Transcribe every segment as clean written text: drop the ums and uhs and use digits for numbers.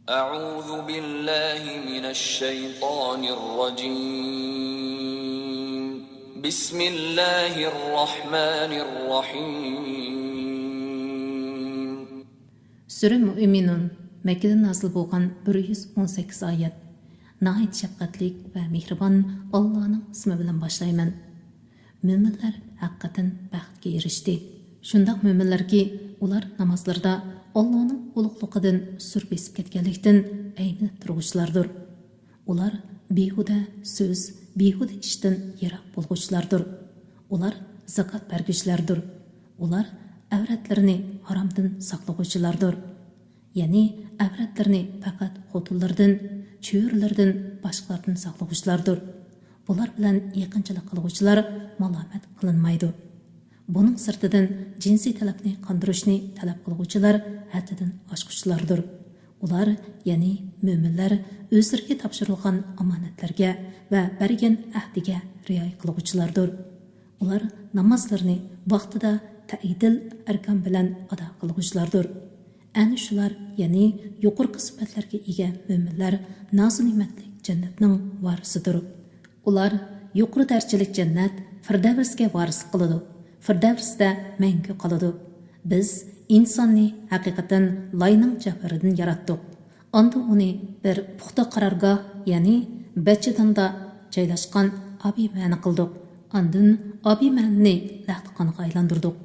أعوذ بالله من الشيطان الرجيم بسم الله الرحمن الرحيم Sure Müminun Mekke'de nazil bolgan 118 ayet. Nəhayət şəfqətlik və mehriban Allah'ın ismi bilan başlayman. Müminlər haqiqatan bəxtə erişdi. Şundaq müminlər ki, ular namazlarda Allah'ın uluqluğidan sur besib ketganlikdan ayninib turg'uchilardir. Ular behuda so'z, behuda ishdan yiroq bo'lg'uchilardir. Ular zakot berguchilardir. Ular avratlarini haromdan saqlag'uchilardir. Ya'ni avratlarini faqat xotinlardan, cho'rilardan, boshqalardan saqlag'uchilardir. Bular bilan yaqinchilik qilg'uchilar malomat qilinmaydi. Bunun sirtidan jinsiy talabni qondirishni talab qilg'uchilar haddidan oshquchilardir. Ular, ya'ni mo'minlar o'zlariga topshirilgan omonatlarga va bergan ahdiga rioya qilg'uchilardir. Ular namozlarni vaqtida ta'idil arkan bilan ado qilg'uchilardir. Ana shular, ya'ni yuqorqi sifatlarga ega mo'minlar noz-ne'matli jannatning varisidir. Ular yuqori darajalik jannat Firdavsga varis qiladi. Firdavsda mangu qoladi. Biz insonni haqiqatan layning jafaridan yaratdik. Onda uni bir puxta qarorgoh, ya'ni bachidanda joylashgan abimani qildik. Ondan abimani laxtqonga aylantirdik.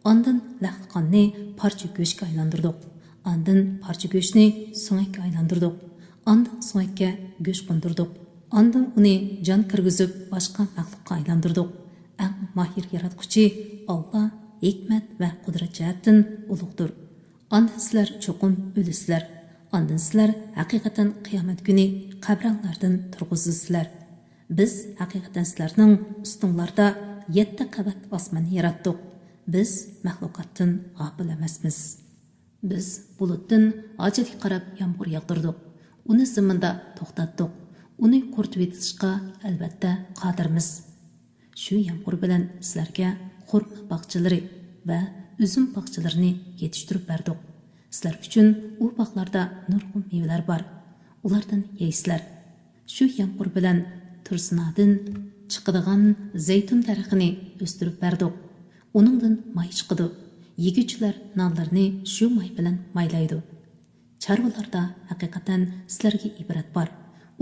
Ondan laxtqonni parcha go'shtga aylantirdik. Ondan parcha go'shtni so'ngakka aylantirdik. Ondan so'ngakka go'sht qo'ndirdik. Ondan uni jon kirgizib boshqa maxluqqa aylantirdik. Eng mahir yaratquchi Allah hikmat va qudrat jihatdan ulug'dir. Ondan sizlar cho'qim o'lisizlar. Ondan sizlar haqiqatan qiyomat kuni qabrlardan turg'izilsizlar. Biz haqiqatan sizlarning ustinglarda 7 qavat osmonni yaratdik. Biz maxluqotdan g'ofil emasmiz. Biz bulutdan hojatga qarab yomg'ir yog'dirdik. Uni zaminda to'xtatdik. Uni quritib yetishga albatta qodirmiz. Shu yomg'ir bilan sizlarga xurmo bog'chalari va uzum bog'chalarini yetishtirib berdik. Sizlar uchun u bog'larda nurg'un mevalar bor. Ulardan yeysizlar. Shu yomg'ir bilan tursinadin chiqadigan zaytun daraxtini o'stirib berdik. Uningdan may chiqadi. Yeguchilar nonlarni shu may bilan maylaydi. Chorvalarda haqiqatan sizlarga ibrat bor.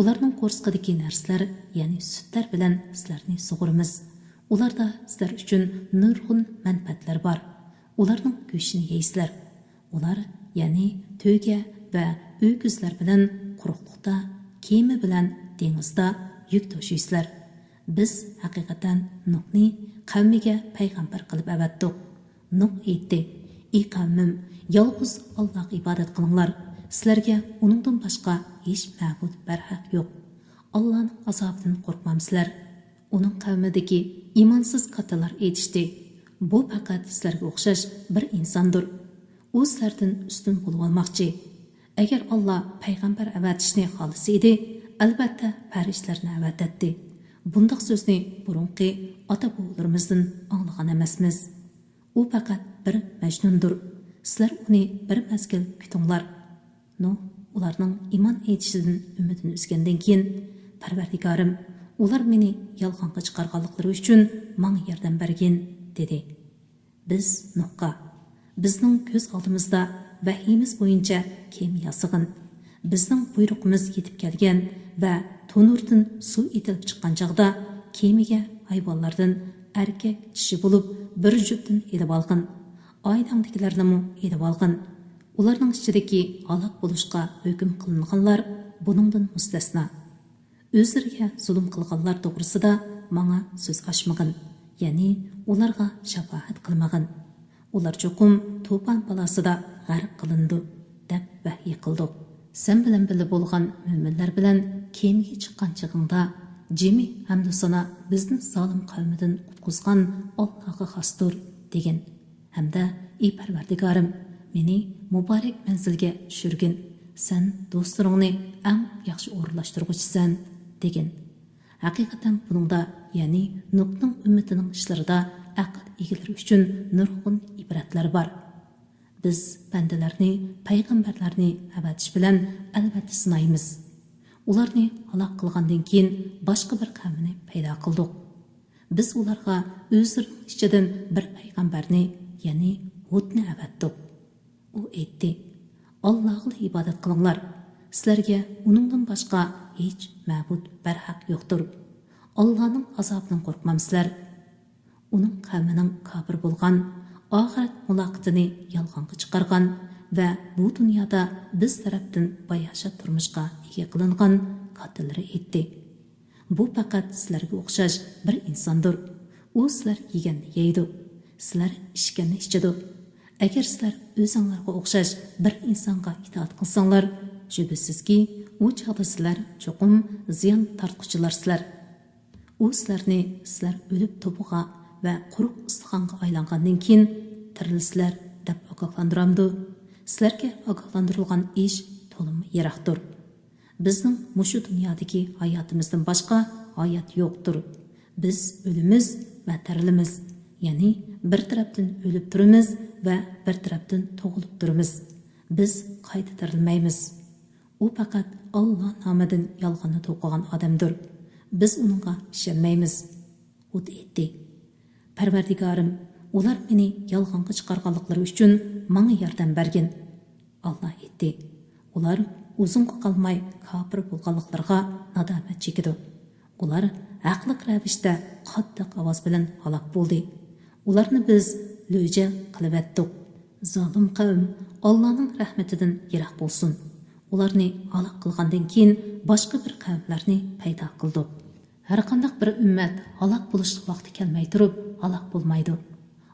Ularning qo'rsqidagi narsalar, ya'ni sutlar bilan sizlarni sug'urimiz. Ularda sizlar uchun nurg'un manfaatlar bor. Ularning go'shtini yeysizlar. Ular, ya'ni to'yga va o'kizlar bilan quruqlikda, kema bilan dengizda yuk tashiysizlar. Biz haqiqatan Nuhni qavmiga payg'ambar qilib avatdik. Nuh aytdi: "Ey qavmim, yolg'iz Allohga ibodat qilinglar. Sizlarga uningdan boshqa hech ma'bud barhaq yo'q. Allohning azobidan qo'rqmamsizlar." Uning qavmidagi imonsiz qatalar aytishdi: "Bu faqat sizlarga o'xshash bir insondir. U sizlardan ustun bo'lib olmoqchi. Agar Alloh payg'ambar avatishni xohlasa edi, albatta farishtalarni avatadi. Bundoq so'zni burunqi ota-bobolarimizdan anglagan emasmiz. U faqat bir majnundir. Sizlar uni bir mazgil kutinglar." Ularning iymon etishidan umidini uzgandan keyin, "Parvardigorim, ular meni yolg'onga chiqarganliklari uchun menga yordam bergin", dedi. Biz Nuhqa, bizning ko'z oldimizda vahiyimiz bo'yicha kema yasig'in, bizning buyruqimiz yetib kelgan va to'nurdan suv etilib chiqqan chog'da kemaga hayvonlardan erkak kishi bo'lib bir juftdan elib olgin. Oilangdagilarni elib olgin. Ularning ichidagi halok bo'lishga hukm qilinganlar buningdan mustasno. O'zlariga zulm qilganlar to'g'risida menga so'z ochmagin, ya'ni ularga shafaat qilmagin. Ular cho'qim to'fon balosida g'arq qilindi deb vahiy qildik. Sen bilan birga bo'lgan mo'minlar bilan kemaga chiqqan chig'ingda jimi hamda sana bizni zolim qavmidan qutqizgan Allohga xosdir degan. Hamda ey Parvardigorim, meni muborak manzilga tushirgin. Sen do'stlaringni eng yaxshi o'rinlashtirguchisan degan. Haqiqatan buningda, ya'ni Nuhning ummatining ishlarida aql egalari uchun nurg'un ibratlar bor. biz bandalarni, payg'ambarlarni avatish bilan albatta sinaymiz. Ularni halok qilgandan keyin boshqa bir qavmni paydo qildik. Biz ularga o'zlarining ichidan bir payg'ambarni, ya'ni Hudni avatdik. U aytdi: Allohga ibodat qilinglar. Sizlarga uningdan boshqa hech ma'bud barhaq yo'qdir. Allohning azobidan qo'rqmamsizlar. Uning qavmining kofir bo'lgan, oxirat muloqotini yolg'onga chiqargan va bu dunyoda biz tarafdan bayasha turmushga ega qilingan qotillar aytdi. Bu faqat sizlarga o'xshash bir insondir. U sizlar yeganni yeydi, sizlar ichganni ichadi. Agar sizlar o'zinglarga o'xshash bir insonga itoat qilsanglar, shubhisizki, u chog'da sizlar cho'qim ziyon tortquchilarsizlar. U sizlar o'lib to'pig'a va quruq istixonga aylangandan keyin tirilsizlar deb ogohlantiramdi. Sizlarga ogohlantirilgan ish to'liq yiroqdir. Bizning mushu dunyodagi hayotimizdan boshqa hayot yo'qdir. Biz o'limiz va tirilimiz, ya'ni bir tarafdan o'lib turamiz va bir tarafdan tug'ilib turamiz. Biz qayta tirilmaymiz. U faqat Alloh nomidan yolg'onni to'qigan odamdir. Biz uningga ishonmaymiz. U aytdi: Parvardigorim, ular meni yolg'onga chiqarganliklari uchun menga yordam bergin. Alloh aytdi: Ular uzunga qolmay kofir bo'lganliklariga nadomat chekidi. Ular haqliq ravishda qattiq ovoz bilan halok bo'ldi. Ularni biz lo'ja qilib etdik. Zolim qavm Allohning rahmatidan yiroq bo'lsin. Ularni halok qilgandan keyin boshqa bir qavmlarni paydo qildik. Har qanday bir ummat halok bo'lish vaqti kelmay turib halok bo'lmaydi.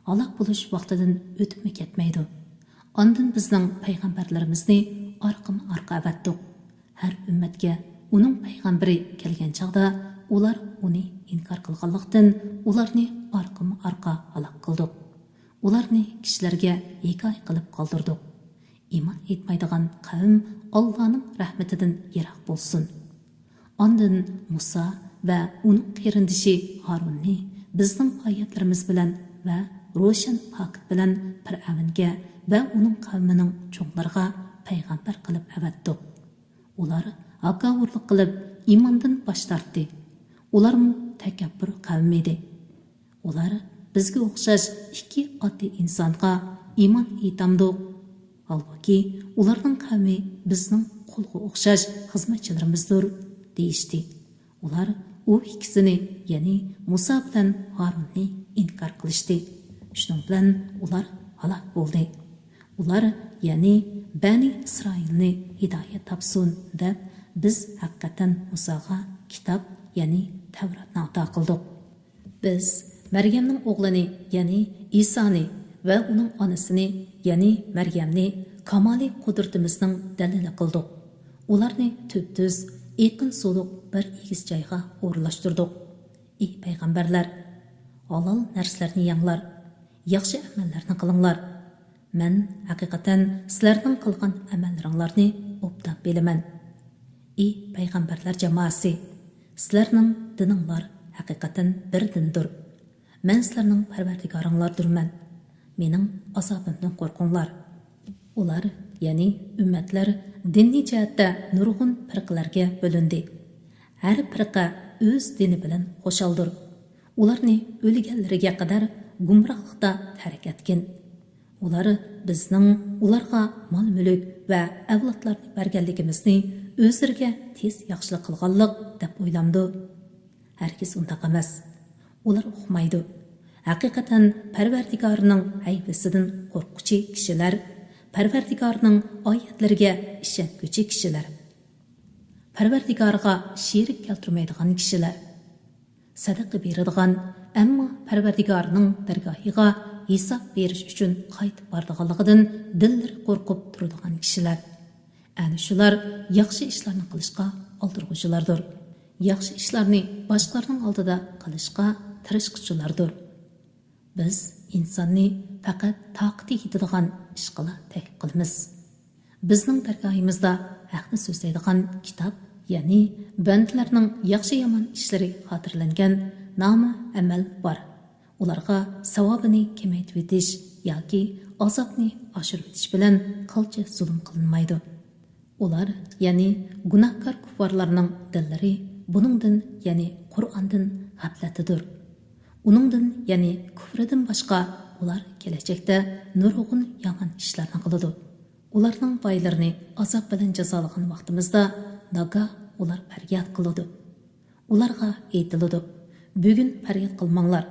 Halok bo'lish vaqtidan o'tib ketmaydi. Ondan bizning payg'ambarlarimizni orqama-orqa avatdik. Har ummatga uning payg'ambari kelgan chaqda ular uni inkor qilganlikdan ularni orqama-orqa halok qildik. Ularni kishilarga hikoya qilib qoldirdik. Iymon etmaydigan qavm Allohning rahmatidan yiroq bo'lsin. Ondan Musa va uning qarindishi Harunni bizning oyatlarimiz bilan va ro'shan pokit bilan Fir'avnga va uning qavmining cho'nglarga payg'ambar qilib avatdik. Ular haqavurlik qilib iymondan bosh tortdi. Ular takabbur qavm edi. Ular bizga o'xshash ikki oddiy insonga iymon etamdiq. Halbuki ularning qavmi bizning qulga o'xshash xizmatchilarimizdir deyishdi. Ular u ikkisini, ya'ni Musa bilan Harunni inkor qilishdi. Shuning bilan ular halok bo'ldi. Ular, ya'ni Bani Isroilni hidoyat topsin deb biz haqiqatan Musaga kitob, ya'ni Tavratni ato qildik. Biz Maryamning o'g'lini, ya'ni Isoni va uning onasini, ya'ni Maryamni kamoliy qudratimizning dalili qildik. Ularni tubtuz, yaqin suluq bir egiz joyga o'rlashtirdik. Ey payg'ambarlar, halol narsalarni yanglar, yaxshi amallarni qilinglar. Men haqiqatan sizlarning qilgan amallaringlarni obdan bilaman. Ey payg'ambarlar jamoasi, sizlarning dininglar haqiqatan bir dindir. Men sizlarning parvardigoringlardirman. Mening azobimdan qo'rqinglar. Ular, ya'ni ummatlar, diniy jihatda nurg'un firqalarga bo'lindi. Har firqa o'z dini bilan xo'shaldir. Ularni o'lganlariga qadar gumrohlikda tark etgan. Ular bizning ularga mol-mulk va avlodlarni berganligimizni o'zlariga tez yaxshilik qilganlik deb o'ylamdi. Hargiz undaq emas. Ular uqmaydi. Haqiqatan Parvardigorning haybasidan qo'rquvchi kishilar, Parvardigorning oyatlariga ishonuvchi kishilar, Parvardigorga sherik keltirmaydigan kishilar, sadaqa beradigan, ammo Parvardigorning dargohiga hisob berish uchun qaytib boradiganligidan dillari qo'rqib turadigan kishilar. Ana shular yaxshi ishlarni qilishga oldirg'uvchilardir. Yaxshi ishlarni boshqalarning oldida qilishga tirishquchilardir. Biz insonni faqat toqati yetadigan ish qila taklif qilamiz. Bizning dargohimizda haqni so'zlaydigan kitob, ya'ni bandalarning yaxshi yomon ishlari xotirlangan nomi amal bor. Ularga savobini kamaytib etish yoki azobni oshirib etish bilan qilcha zulm qilinmaydi. Ular, ya'ni gunohkor kuffarlarning dillari buningdan, ya'ni Qur'ondan g'aflatidir. Uningdan, ya'ni kufridan boshqa ular kelajakda nurg'un yomon ishlarni qiladi. Ularning boylarini azob bilan jazolagan vaqtimizda nagoh ular faryod qiladi. Ularga aytiladi: "Bugun faryod qilmanglar.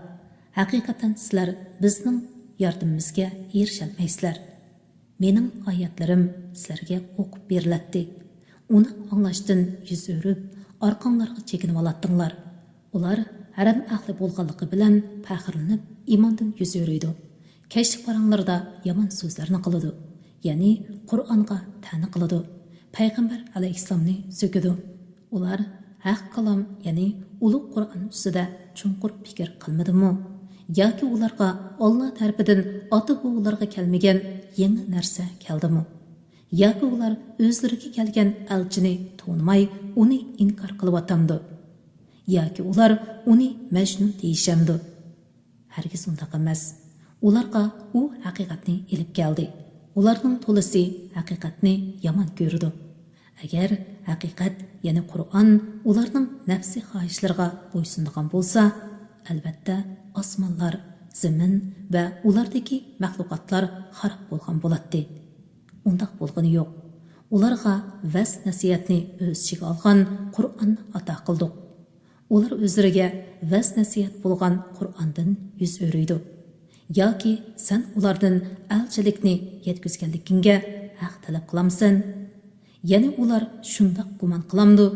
Haqiqatan sizlar bizning yordamimizga erisholmaysizlar. Mening oyatlarim sizlarga o'qib beriladi. Uni anglashdan yuz o'rib, orqanglarga chekinib olatdinglar." Ular haram ahli bo'lganligi bilan faxrlanib, iymondan yuz o'raydi. Kashf paranglarda yomon so'zlarni qiladi. Ya'ni Qur'onga ta'na qiladi. Payg'ambar alayhissalomni so'kidi. Ular haq kalom, ya'ni ulug' Qur'on ustida chunqur fikr qilmadimi? Yoki ularga Alloh tarafidan ota-bobolarga kelmagan yangi narsa keldimi? Yoki ular o'zlariga kelgan elchini tanimay, uni inkor qilyapti? Yoki ular uni majnun deyishamdi? Hargiz unday emas. Ularga u haqiqatni elib keldi. Ularning to'lisi haqiqatni yomon ko'rdi. Agar haqiqat, ya'ni Qur'on ularning nafsi xohishlariga bo'ysunadigan bo'lsa, albatta osmonlar, zamin va ulardagi mahluqotlar xarob bo'lgan bo'ladi. Undaq bo'lgani yo'q. Ularga vas nasihatni o'z ichiga olgan Qur'onni ato qildik. Ular o'zlariga vas nasihat bo'lgan Qur'ondan yuz o'raydi. Yoki sen ulardan elchilikni yetkazganligingga haq talab qilamsan? Ya'ni ular shundoq gumon qilamdi: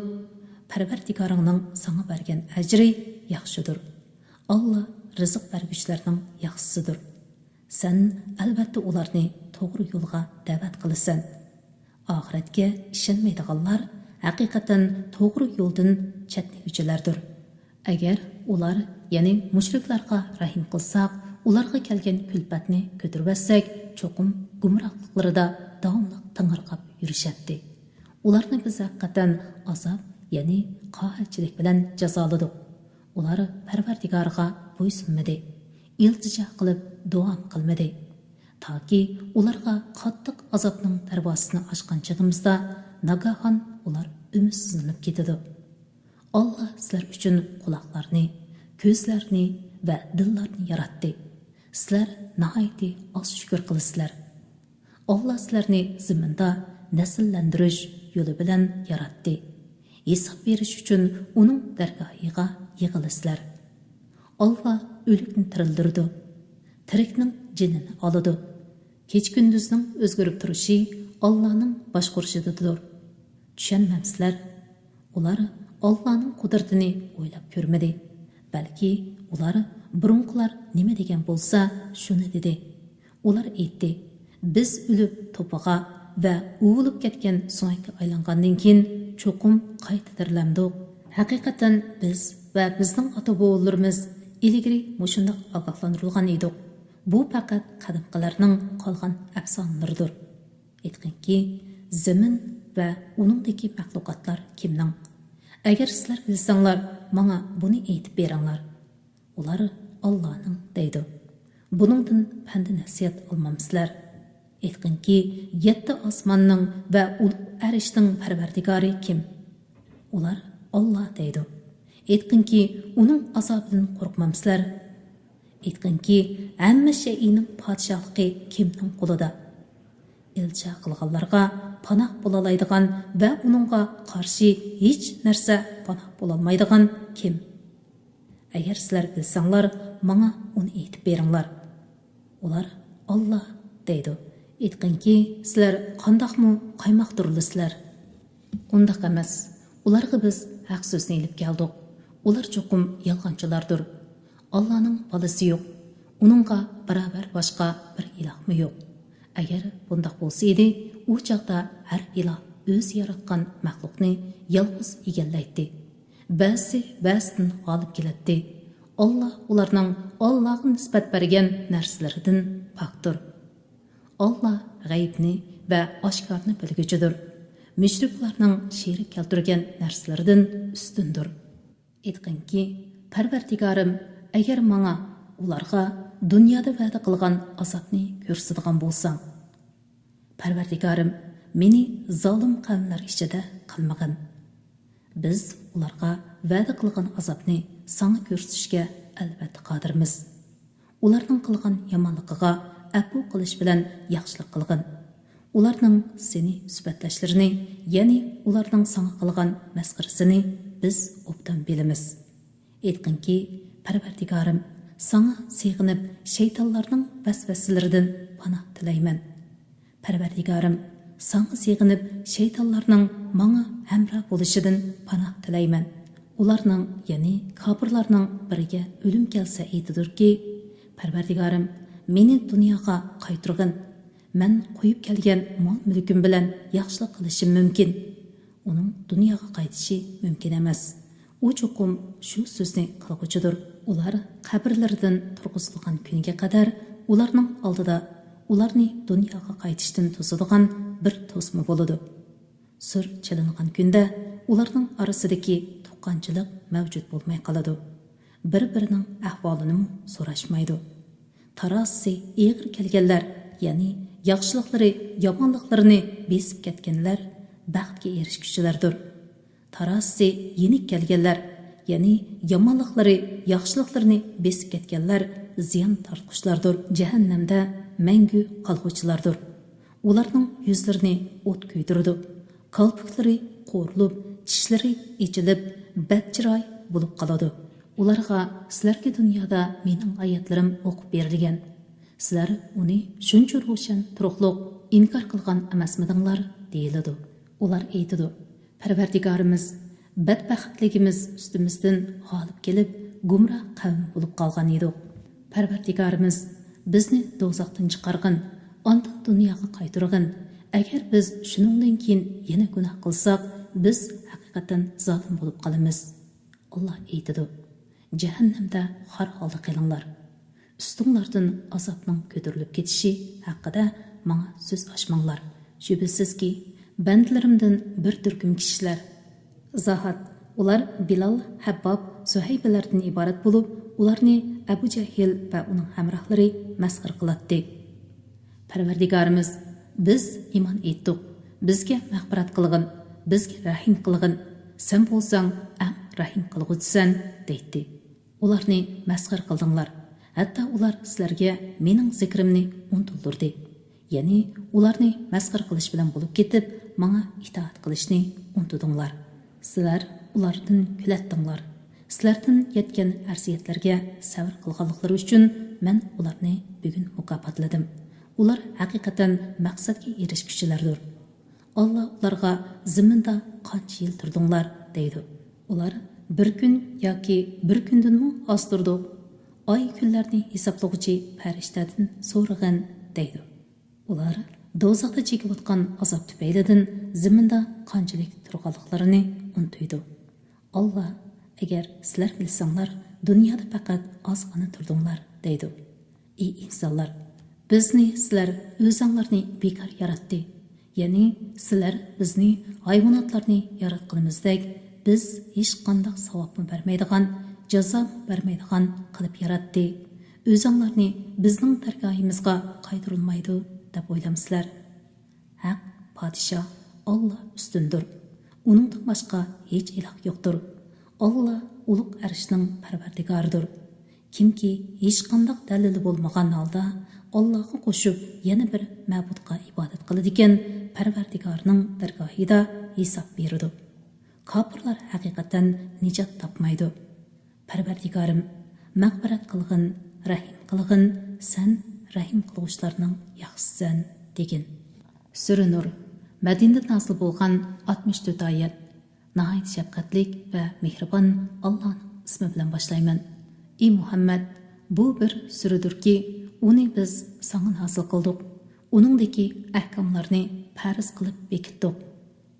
Parvardigoringning sana bergan ajri yaxshidir. Alloh rizq berguchilarning yaxshisidir. Sen albatta ularni to'g'ri yo'lga da'vat qilasan. Oxiratga ishonmaydiganlar haqiqatan to'g'ri yo'ldan chetnaguvchilardir. Agar ular, ya'ni mushriklarga rahim qilsak, ularga kelgan kulfatni ko'tarib cho'qim gumrohliklarida davomli ting'irqab yurishadi. Ularni biz haqiqatan azob, ya'ni qohatchilik bilan jazoladik. Ular Parvardigorga bo'ysunmadi, iltijo qilib duo qilmadi. Toki ularga qattiq azobning darvozasini ochgan chog'imizda nagahon ular umidsizlanib ketadi. Alloh sizlar uchun quloqlarni, ko'zlarni va dillarni yaratdi. Sizlar nihoyatda oz shukr qilasizlar. Alloh sizlarni zaminda nasllantirish yo'li bilan yaratdi. Hisob berish uchun uning dargohiga yig'ilasizlar. Alloh o'likni tirildirdi. Tirikning jinini oladi. Kech-kunduzning o'zgarib turishi Allohning boshqarishidadir. Tushunmamsizlar? Ular Allohning qudratini o'ylab ko'rmadi. Balki ular burunqilar nima degan bo'lsa, shuni dedi. Ular aytdi: "Biz o'lib to'piga va o'lib ketgan so'ngga aylangandan keyin cho'qim qayta tirilamdik. Haqiqatan biz va bizning ota-bobolarimiz ilgari mushundoq ogohlantirilgan edik. Bu faqat qadimqilarning qolgan afsonalaridir." Aytganki, zamin va uningdagi mahluqotlar kimning? Agar sizlar bilsanglar, menga buni aytib beringlar. Ular Allohning deydi. Buningdan pand nasihat olmamsizlar. Aytganki, 7 osmonning va arishning parvardigori kim? Ular Alloh deydi. Aytganki, uning azobidan qo'rqmamsizlar. Aytganki, hamma shayning podshohligi kimning qo'lida? Elchi qilganlarga panoh bo'lalaydigan va uningga qarshi hech narsa panoh bo'lolmaydigan kim? Agar sizlar bilsanglar, menga uni aytib beringlar. Ular Alloh deydi. Aytganki, sizlar qandoqmi qaymoqdirlisizlar? Undaq emas. Ularga biz haq so'zni ilib keldik. Ular cho'qim yolg'onchilardir. Allohning bolasi yo'q. Uningga barabar boshqa bir ilohmi yo'q. Agar bundaq bo'lsa edi, u chaqda har iloh o'z yaratgan maxluqni yolg'iz egallaydi. Ba'zidan g'olib keladi. Alloh ularning Allohga nisbat bergan narsalaridan pokdir. Alloh g'aybni va oshkorni bilguchidir. Mushriklarning sherik keltirgan narsalaridan ustundir. Aytganki, Parvardigorim agar menga ularga dunyoda va'da qilgan azobni ko'rsatadigan bo'lsang, Parvardigorim, meni zolim qavmlar ichida qilmagin. Biz ularga va'da qilgan azobni sana ko'rsatishga albatta qodirmiz. Ularning qilgan yomonligiga afu qilish bilan yaxshilik qilgin. Ularning seni suhbatlashlarini, ya'ni ularning sana qilgan masxarasini biz obdan bilamiz. Aytqinki, Parvardigorim, sana sig'inib shaytonlarning vasvasalaridan panoh tilayman. Parvardigorim, sana sig'inib shaytonlarning menga hamroh bo'lishidan panoh tilayman. Ularning, ya'ni kofirlarning biriga o'lim kelsa aytidirki, Parvardigorim, meni dunyoga qaytirgin. Men qo'yib kelgan mol-mulkim bilan yaxshilik qilishim mumkin. Uning dunyoga qaytishi mumkin emas. U cho'qim shu so'zni qilg'uchidir. Ular qabrlaridan turg'izilgan kunga qadar ularning oldida ularni dunyoga qaytishdan to'sadigan bir to'sma bo'ladi. Sur chilingan kunda ularning orasidagi tuqqanchilik mavjud bo'lmay qoladi. Bir-birining ahvolini so'rashmaydi. Tarasi eg'ir kelganlar, ya'ni yaxshiliklari yomonliklarini besib ketganlar baxtga erishguchilardir. Tarasi yenik kelganlar, ya'ni yomonliklari yaxshiliklarini besib ketganlar ziyon tortquchlardir. Jahannamda mangu qolg'uvchilardir. Ularning yuzlarini o't kuydirdi. Qalpoqlari qo'rilib, tishlari ichilib, badchiroy bo'lib qoladi. Ularga sizlarga dunyoda mening oyatlarim o'qib berilgan. Sizlar uni shuncha ro'shan turuqliq inkor qilgan emasmidinglar deyiladi. Ular aytadi: Parvardigorimiz, badbaxtligimiz ustimizdan g'olib kelib, gumroh qavm bo'lib qolgan edik. Parvardigorimiz, bizni do'zaxdan chiqargin, ondan dunyoga qaytargin. Agar biz shuningdan keyin yana gunoh qilsak, biz haqiqatan zolim bo'lib qolamiz. Alloh aytadi: Jahannamda har holda qilinglar. Ustinglardan azobning ko'tarilib ketishi haqida menga so'z ochmanglar. Shubhasizki, bandlarimdan bir turkum kishilar, Zahad, ular Bilal, Habbob, Suhaybalardan iborat bo'lib, ularni Abu Jahil va uning hamrohlari masxar qiladi. Parvardigorimiz, biz iymon etdik. Bizga mag'firat qilgin, bizga rahim qilgin. Sen bo'lsang, eng rahim qilg'uchisan, deydi. Ularni masxar qildinglar. Hatto ular sizlarga mening zikrimni unuttirdi. Ya'ni ularni masxar qilish bilan bo'lib ketib, menga itoat qilishni unutdinglar. Sizlar ulardan kulatdinglar. Sizlardan yetgan arsiyatlarga sabr qilganliklari uchun men ularni bugun mukofotladim. Ular haqiqatan maqsadga erishguchilardir. Alloh ularga ziminda qancha yil turdinglar deydi. Ular bir kun yoki bir kundanmi ostirdi. Oy kunlarni hisoblag'uchi farishtadan so'rag'in deydi. Ular do'zaxda chekib o'tgan azob tufaylidan ziminda qanchalik turganliklarini unutdi. Alloh, agar sizlar bilsanglar, dunyoda faqat ozgina turdinglar deydi. Ey insonlar, bizni sizlar o'zinglarni bekor yaratdi. Ya'ni sizlar bizni hayvonotlarni yaratganimizdek, biz hech qanday savobni bermaydigan, jazo bermaydigan qilib yaratdi. O'zinglarni bizning dargohimizga qaytarilmaydi deb o'ylamsizlar. Haq podshoh Alloh ustundir. Uningdan boshqa hech iloh yo'qdir. Alloh ulug' arshning parvardigoridir. Kimki hech qanday dalili bo'lmagan holda Allohga qo'shib yana bir ma'budga ibodat qiladi ekan, Parvardigorning dargohida hisob beradi. Kofirlar haqiqatan nijot topmaydi. Parvardigorim, mag'firat qilgin, rahim qilgin, sen rahim qiluvchilarning yaxshisisan degin. Sura Nur, Madinada nozil bo'lgan 64 oyat. Nihoyat shafqatlik va mehribon Allohning ismi bilan boshlayman. Ey Muhammad, bu bir suradirki, uni biz sana nozil qildik. Uningdagi ahkomlarni farz qilib bekitdik.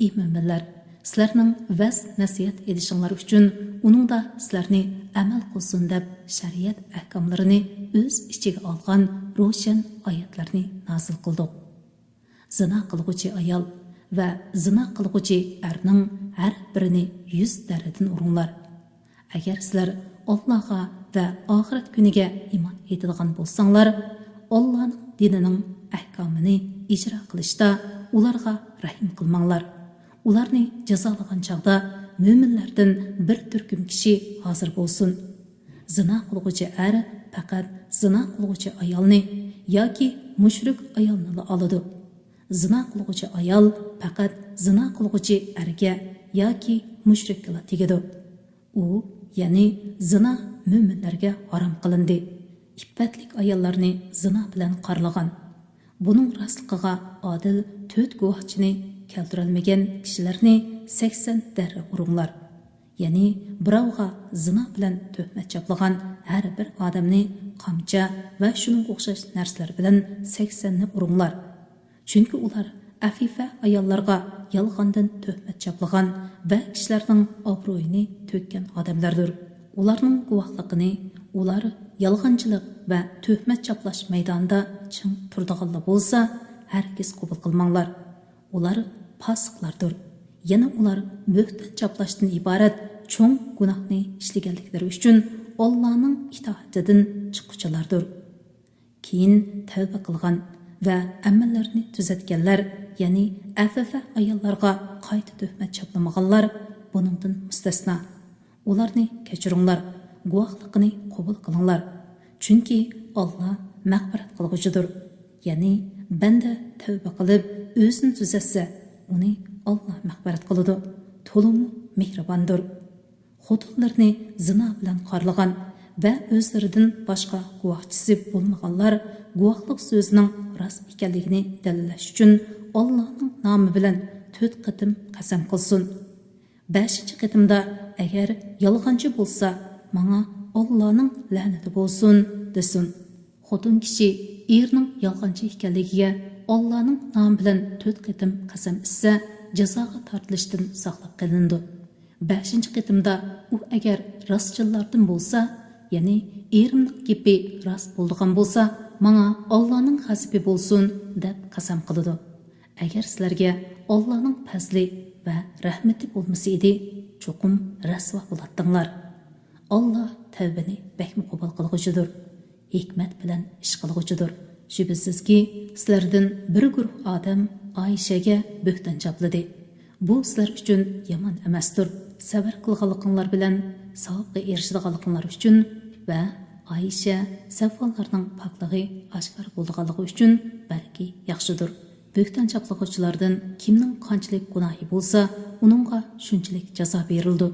Ey mo'minlar, sizlarning vaz nasihat edishinglar uchun uningda sizlarni amal qilsin deb shariat ahkomlarini o'z ichiga olgan ro'shan oyatlarni nozil qildik. Zina qilguvchi ayol va zina qilguvchi erning har birini 100 daradan uringlar. Agar sizlar Allohga va oxirat kuniga iymon aytadigan bo'lsanglar, Allohning dinining ahkomini ijro qilishda ularga rahim qilmanglar. Ularni jazolagan chaqda mo'minlardan bir turkum kishi hozir bo'lsin. Zina qilguvchi er faqat zina qilguvchi ayolni yoki mushrik ayolni oladi. Zina qilguvchi ayol faqat zina qilguvchi erga yoki mushrikga tegadi. U, ya'ni zina mo'minlarga harom qilindi. İffetlik ayollarni zina bilan qarlagan. Buning rostligiga odil 4 guvohchini keltirolmagan kishilarni 80 darra uringlar. Ya'ni birovga zina bilan tuhmat choplagan har bir odamni qamcha va shuning o'xshash narsalar bilan 80 ni uringlar. Chunki ular afifa ayollarga yolg'ondan tuhmat choplagan va kishilarning obro'yini to'kkan odamlardir. Ularning guvohligini ular yolg'onchilik va tuhmat choplash maydonida ching turdiganlar bo'lsa, hargiz qabul qilmanglar. Ular fosiqlardir. Yana ular bo'hton choplashdan iborat cho'ng gunohni ishlaganliklari uchun Allohning itoatidan chiquvchilardir. Keyin tavba qilgan va amallarni tuzatganlar, ya'ni afifa ayollarga qayta tuhmat choplamaganlar buningdan mustasno. Ularni kechiringlar, guvohligini qabul qilinglar. Chunki Alloh mag'firat qilguvchidir. Ya'ni banda tavba qilib o'zini tuzatsa, uni Alloh mag'firat qiladi. To'lim mehribondir. Xotinlarni zina bilan qarlagan va o'zlaridan boshqa guvohchisi bo'lmaganlar guvohlik so'zining rost ekanligini dalillash uchun Allohning nomi bilan 4 qatim qasam qilsin. 5-chi qatimda agar yolg'onchi bo'lsa, menga Allohning la'nati bo'lsin desin. Xotin kishi erning yolg'onchi ekanligiga Allohning nomi bilan 4 qatim qasam ichsa, jazoga tortilishdan saqlab qolindi. 5-chi qatimda u agar rostchilardan bo'lsa, ya'ni erimning gapi rost bo'lgan bo'lsa, menga Allohning g'azabi bo'lsin deb qasam qiladi. Agar sizlarga Allohning fazli va rahmati bo'lmasa edi, cho'qim rasvo bo'lardinglar. Alloh tavbani bakmi qabul qilg'uchidir, hikmat bilan ish qilg'uchidir. Shubhisizki, sizlardan bir guruh odam Oyshaga bo'hton chopladi. Bu sizlar uchun yomon emasdir. Sabr qilganliginglar bilan savobga erishadiganliginglar uchun va Oysha savonlarning pokligi oshkor bo'lganligi uchun balki yaxshidir. Bo'hton choplag'uvchilardan kimning qanchalik gunohi bo'lsa, uningga shunchalik jazo berildi.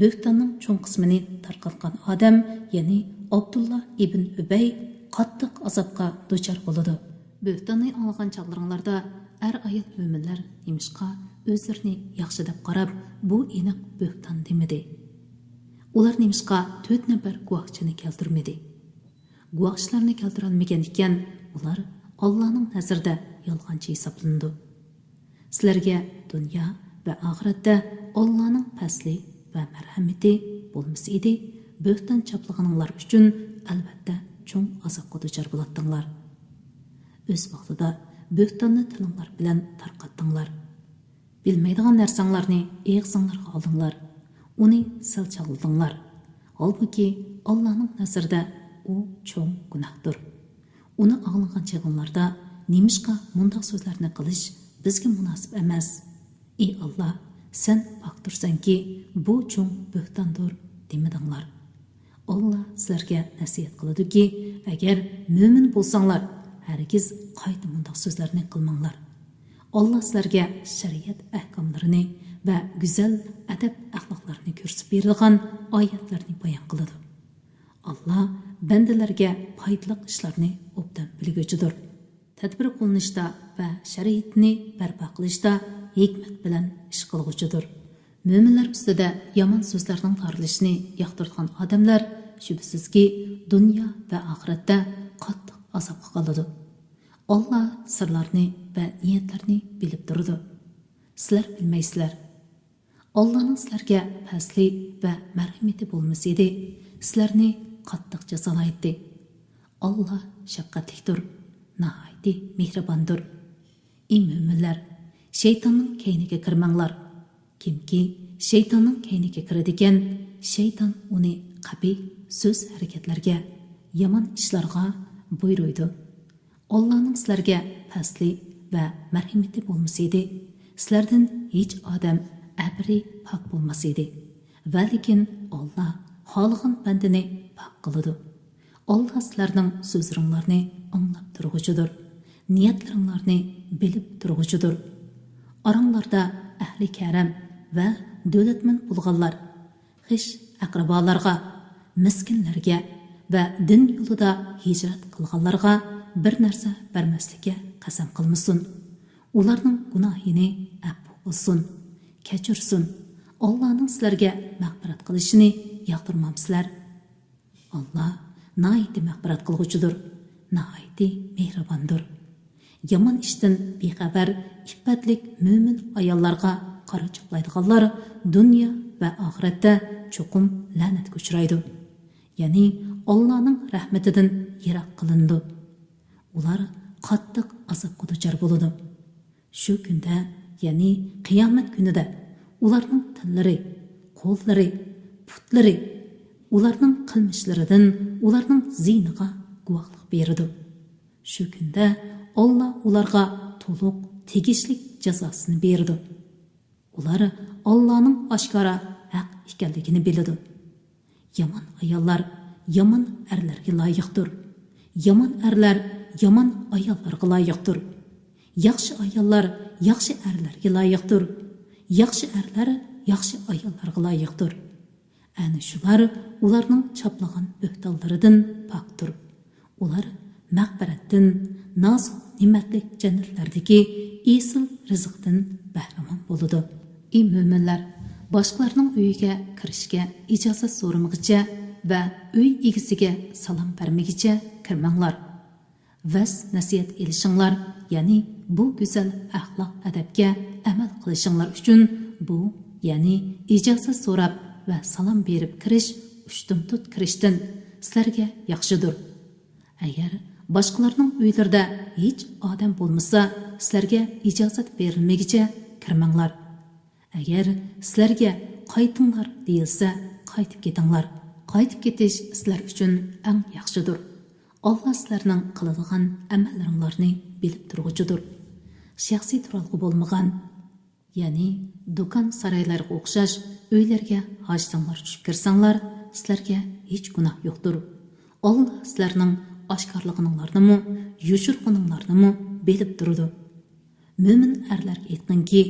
Bo'htonning cho'ng qismini tarqatgan odam, ya'ni Abdullah ibn Ubay qattiq azobga duchor bo'ladi. Bo'htonni olgan chaqlaringlarda ayol mo'minlar nimishqa o'zlarini yaxshi deb qarab, bu aniq bo'hton demadi. Ular nimishqa 4 nafar guvohchini keltirmadi. Guvohchilarni keltira olmagan ekan, ular Allohning nazarida yolg'onchi hisoblandi. Sizlarga dunyo va oxiratda Allohning fazli va marhamati bo'lmasa edi, bo'hton choplaganinglar uchun albatta cho'ng azobga duchor bo'lardinglar. O'z vaqtida bo'htonni tilinglar bilan tarqatdinglar. Bilmaydigan narsanglarni eg'zinglarga oldinglar. Uni silchaldinglar. Halbuki Allohning nazarida u cho'ng gunohdir. Uni anglagan chaqinlarda nimishqa mundaq so'zlarni qilish bizga munosib emas. Ey Alloh, sen pokdirsanki, bu cho'ng bo'htondir demadinglar. Alloh sizlarga nasihat qiladiki, agar mo'min bo'lsanglar, hargiz qayta mundaq so'zlarni qilmanglar. Alloh sizlarga shariat ahkomlarini va go'zal adab axloqlarini ko'rsatib bergan oyatlarni bayon qiladi. Alloh bandalarga foydali ishlarni obdan bilguvchidir. Tadbir qilinishda va shariatni barpo qilishda hikmat bilan ish qilguvchidir. Mo'minlar ustida yomon so'zlarning tarilishini yoqtirgan odamlar shubhisizki dunyo va oxiratda qattiq azobga qoladi. Alloh sirlarni va niyatlarni bilib turadi. Sizlar bilmaysizlar. Allohning sizlarga fazli va marhamati bo'lmasa edi, sizlarni qattiq jazolaydi. Alloh shafqatlidir, nihoyatda mehribondir. Ey mo'minlar, shaytonning kayniga kirmanglar. Kimki shaytonning kayniga kiradigan, shayton uni qabiy so'z harakatlarga, yomon ishlarga buyuruydi. Allohning sizlarga fasli va marhamati bo'lmasa edi, sizlardan hech odam abri pok bo'lmas edi. Va lekin Alloh xohlagan bandini pok qiladi. Alloh sizlarning so'zlaringlarni anglab turg'uchidir. Niyatlaringlarni bilib turg'uchidir. Oranglarda ahli karam va davlatmand bo'lganlar, xish aqrabolarga, miskinlarga va din yo'lida hijrat qilganlarga bir narsa bermaslikka qasam qilmasin. Ularning gunohini afv qilsin, kechirsin. Allohning sizlarga mag'firat qilishini yoqtirmamsizlar. Alloh nihoyatda mag'firat qilg'uchidir, nihoyatda mehribondir. Yomon ishdan bexabar iffatlik mo'min ayollarga qora cho'qlaydiganlar dunyo va oxiratda cho'qim la'natga uchraydi. Ya'ni Allohning rahmatidan yiroq qilindi. Ular qattiq azobga duchor bo'ladi. Shu kunda, ya'ni qiyomat kunida ularning tillari, qo'llari, putlari ularning qilmishlaridan ularning ziniga guvohlik beradi. Shu kunda Alloh ularga to'liq tegishli jazosini berdi. Ular Allohning oshkora haq ekanligini biladi. Yomon ayollar yomon erlarga loyiqdir. Yomon erlar yomon ayollarga loyiqdir. Yaxshi ayollar yaxshi erlarga loyiqdir. Yaxshi erlar yaxshi ayollarga loyiqdir. Ana shular ularning chaplagan bo'xtonlaridan pokdir. Ular mag'firatdan, nozik ne'matlik jannatlardagi esil rizqdan bahramand bo'ladi. Ey mo'minlar, boshqalarning uyiga kirishga ijozat so'ramagicha va uy egasiga salom bermagicha kirmanglar. Vas nasihat elishinglar, ya'ni bu go'zal axloq adabga amal qilishinglar uchun bu, ya'ni ijozat so'rab va salom berib kirish ushtumtut kirishdan sizlarga yaxshidir. Agar boshqalarning uylarida hech odam bo'lmasa, sizlarga ijozat berilmagicha kirmanglar. Agar sizlarga qaytinglar deyilsa, qaytib ketinglar. Qaytib ketish sizlar uchun eng yaxshidir. Alloh sizlarning qiladigan amallaringlarni bilib turg'uchidir. Shaxsiy turalg'i bo'lmagan, ya'ni do'kon saroylarga o'xshash uylarga hojsanglar tushib kirsanglar, sizlarga hech gunoh yo'qdir. Alloh sizlarning oshkorligininglarni, yushurg'ininglarni bilib turadi. Mo'min erlarga aytganki,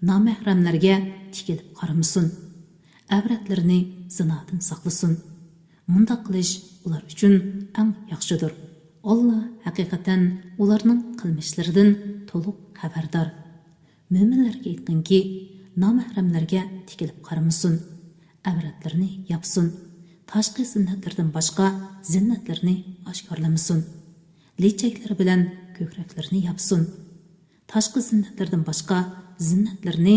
nomahramlarga tikilib qaramasin, avratlarini zinodan saqlasin. Mundaq qilish ular uchun eng yaxshidir. Alloh haqiqatan ularning qilmishlaridan to'liq xabardor. Mo'minlarga aytganki, nomahramlarga tikilib qaramasin, avratlarini yopsin. Tashqi zinnatlardan boshqa zinnatlarni oshkorlamasin. Lechaklari bilan ko'kraklarini yopsin. Tashqi zinnatlardan boshqa zinnatlarni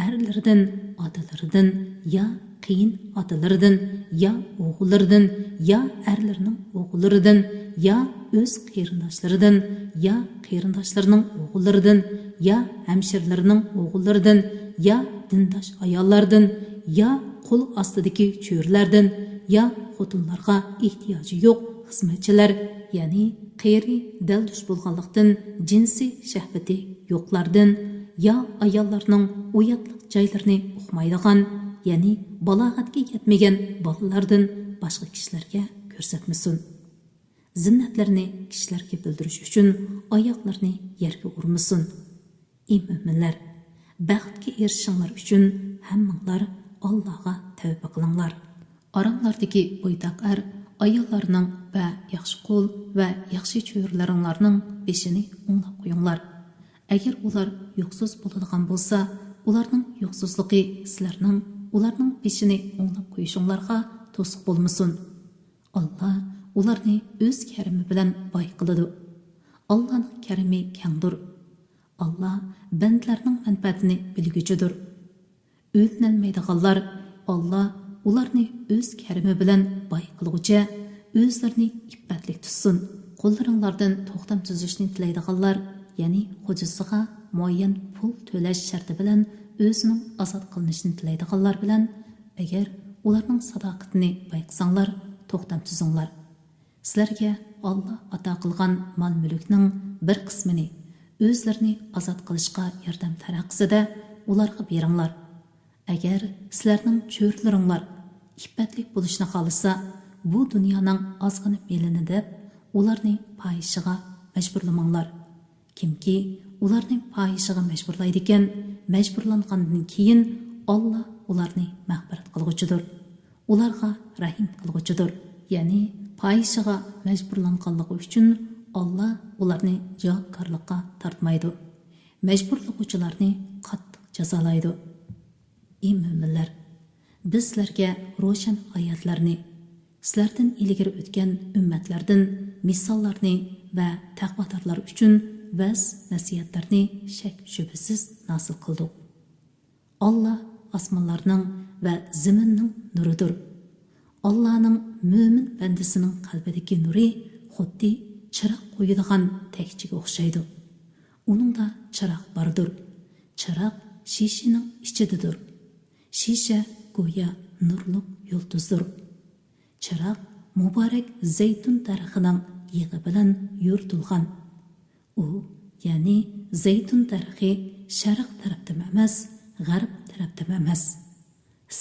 erlaridan, otalaridan, ya qiyin otalaridan, ya o'g'illaridan, ya erlarining o'g'illaridan, ya o'z qarindoshlaridan, ya qarindoshlarining o'g'illaridan, ya hamshirlarining o'g'illaridan, ya dindosh ayollardan, ya qo'l ostidagi cho'rlardan, ya xotinlarga ehtiyoji yo'q xizmatchilar, ya'ni qeyri daldush bo'lganlikdan jinsiy shahvati yo'qlardan, ya ayollarning uyatliq joylarini uqmaydigan, ya'ni balog'atga yetmagan bolalardan boshqa kishilarga ko'rsatmasin. Zinnatlarni kishilarga bildirish uchun oyoqlarni yerga urmasin. Ey mo'minlar, baxtga erishinglar uchun hammanglar Allohga tavba qilinglar. Oranglardagi bo'ydoq ayollarning va yaxshi qo'l va yaxshi cho'rlaringlarning beshini o'nglab qo'yinglar. Agar ular yo'qsiz bo'ladigan bo'lsa, ularning yo'qsizligi sizlarning ularning beshini o'nglab qo'yishinglarga to'siq bo'lmasin. Alloh ularni o'z karimi bilan boy qiladi. Allohning karimi kengdir. Alloh bandlarning manfaatini bilguchidir. O'linolmaydiganlar Alloh ularni o'z karimi bilan boy qilgucha o'zlarini iffatli tutsin. Qo'llaringlardan to'xtam tuzishni tilaydiganlar, ya'ni xo'jasiga muayyan pul to'lash sharti bilan o'zining ozod qilinishini tilaydiganlar bilan agar ularning sadoqatini bayqasanglar, to'xtam tuzinglar. Sizlarga Alloh ato qilgan mol-mulkning bir qismini o'zlarini ozod qilishga yordam taraqqisida ularga beringlar. Agar sizlarning cho'rlaringlar iffatlik bo'lishni xohlasa, bu dunyoning ozg'ini melini deb ularni fohishiga majburlamanglar. Kimki ularning fohishiga majburlaydi ekan, majburlangandan keyin Alloh ularni mag'firat qilguchidir. Ularga rahim qilguchidir. Ya'ni fohishiga majburlanganligi uchun Alloh ularni javobgarlikka tortmaydi. Majburlovchilarni qattiq jazolaydi. Ey mo'minlar, biz sizlarga ro'shan oyatlarni, sizlardan ilgari o'tgan ummatlardan misollarni va taqvodorlar uchun vaz nasihatlarni shak shubhasiz nasil qildik. Alloh osmonlarning va zaminning nuridir. Allohning mo'min bandasining qalbidagi nuri xuddi chiroq qo'yadigan tekchiga o'xshaydi. Uningda chiroq bordir. Chiroq shishining ichidadir. Shisha go'yo nurliq yulduzdir. Chiroq muborak zaytun daraxining yig'i bilan yuritilgan. U, ya'ni zaytun daraxi sharq tarafdan emas, g'arb tarafdan emas.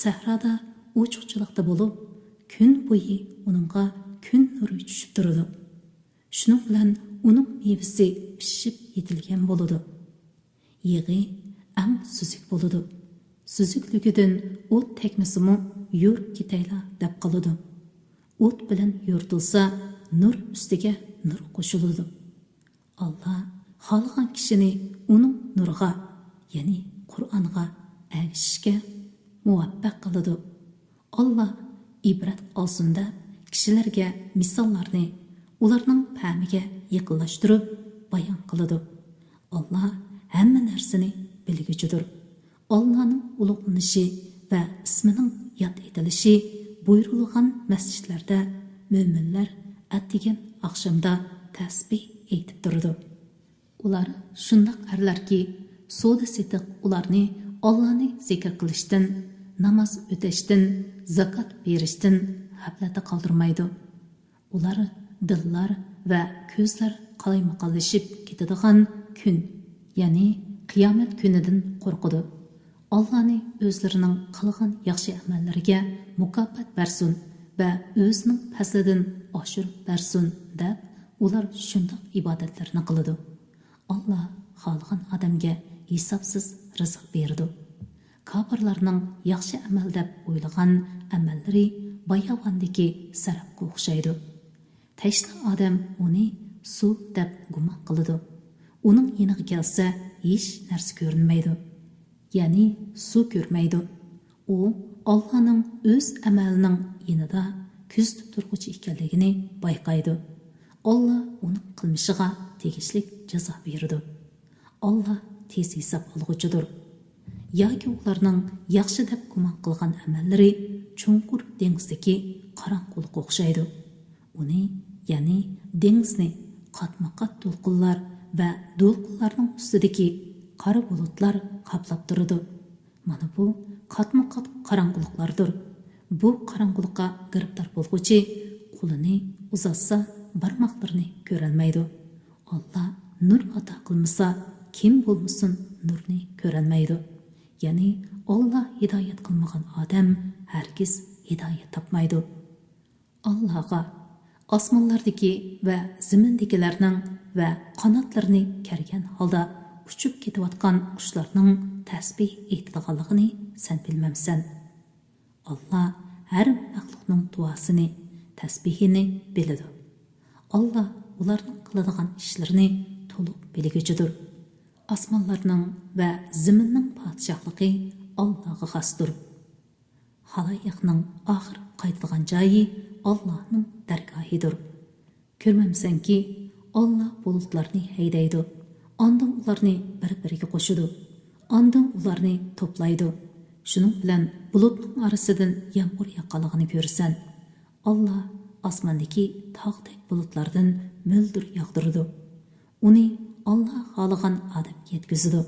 Sahroda ochiqchilikda bo'lib, kun bo'yi uningga kun nuri tushib turadi. Shuning bilan uning mevasi pishib yetilgan bo'ladi. Yig'i eng suzuk bo'ladi. Suzukligidan o't tekmasimi yur ketayla deb qoladi. O't bilan yuritilsa, nur ustiga nur qo'shiladi. Allah xohlagan kishini uning nuriga, ya'ni Qur'onga ergishishga muvaffaq qiladi. Allah ibrat olsinda kishilarga misollarni ularning fahmiga yaqinlashtirib bayon qiladi. Allah hamma narsani bilguchidir. Allahning ulug'lanishi va ismining yod etilishi buyurilgan masjidlarda mo'minlar atdigan oqshomda tasbih aytib turadi. Ular shundoq arlarki, savdo setiq ularni Allohni zikr qilishdan, namoz o'tashdan, zakot berishdan g'aflatda qoldirmaydi. Ular dillar va ko'zlar qalaymaqallashib ketadigan kun, ya'ni qiyomat kunidan qo'rqadi. Allohni o'zlarining qilgan yaxshi amallariga mukofot bersin va o'zining faslidan oshirib bersin deb ular shundoq ibodatlarni qiladi. Alloh xohlagan odamga hisobsiz rizq berdi. Kofirlarning yaxshi amal deb o'ylagan amallari bayovandagi sarabga o'xshaydi. Tashna odam uni suv deb gumon qiladi. Uning yeniga kelsa hech narsa ko'rinmaydi. Ya'ni suv ko'rmaydi. U Allohning o'z amalining yenida kuzatib turguchi ekanligini bayqaydi. Alloh uning qilmishiga tegishli jazo berdi. Alloh tez hisob olguchidir. Yoki ularning yaxshi deb gumon qilgan amallari cho'nqur dengizdagi qorong'ulikqa o'xshaydi. Uni, ya'ni dengizni qatma-qat to'lqinlar va to'lqinlarning ustidagi qora bulutlar qoplab turadi. Mana bu qatma-qat qorong'uliklardir. Bu qorong'ulikqa giribdor bo'lguchi qo'lini uzatsa barmoqlarini ko'rolmaydi. Alloh nur ato qilmasa, kim bo'lmasin nurni ko'rolmaydi. Ya'ni Alloh hidoyat qilmagan odam hargiz hidoyat topmaydi. Allohga osmonlardagi va zamindagilarning va qanotlarini kergan holda uchib ketayotgan qushlarning tasbih aytadiganligini sen bilmamsan. Alloh har maxluqning duosini, tasbihini biladi. Alloh ularning qiladigan ishlarini to'liq bilguchidir. Osmonlarning va zaminning podshohligi Allohga xosdir. Xaloyiqning oxir qaytadigan joyi Allohning dargohidir. Ko'rmamsanki, Alloh bulutlarni haydaydi. Ondan ularni bir-biriga qo'shadi. Ondan ularni to'playdi. Shuning bilan bulutning orasidan yomg'ir yoqqanligini ko'rsan. Alloh osmondagi tog'dek bulutlardan mo'ldir yog'diradi. Uni Alloh xohlagan odamga yetkazadi.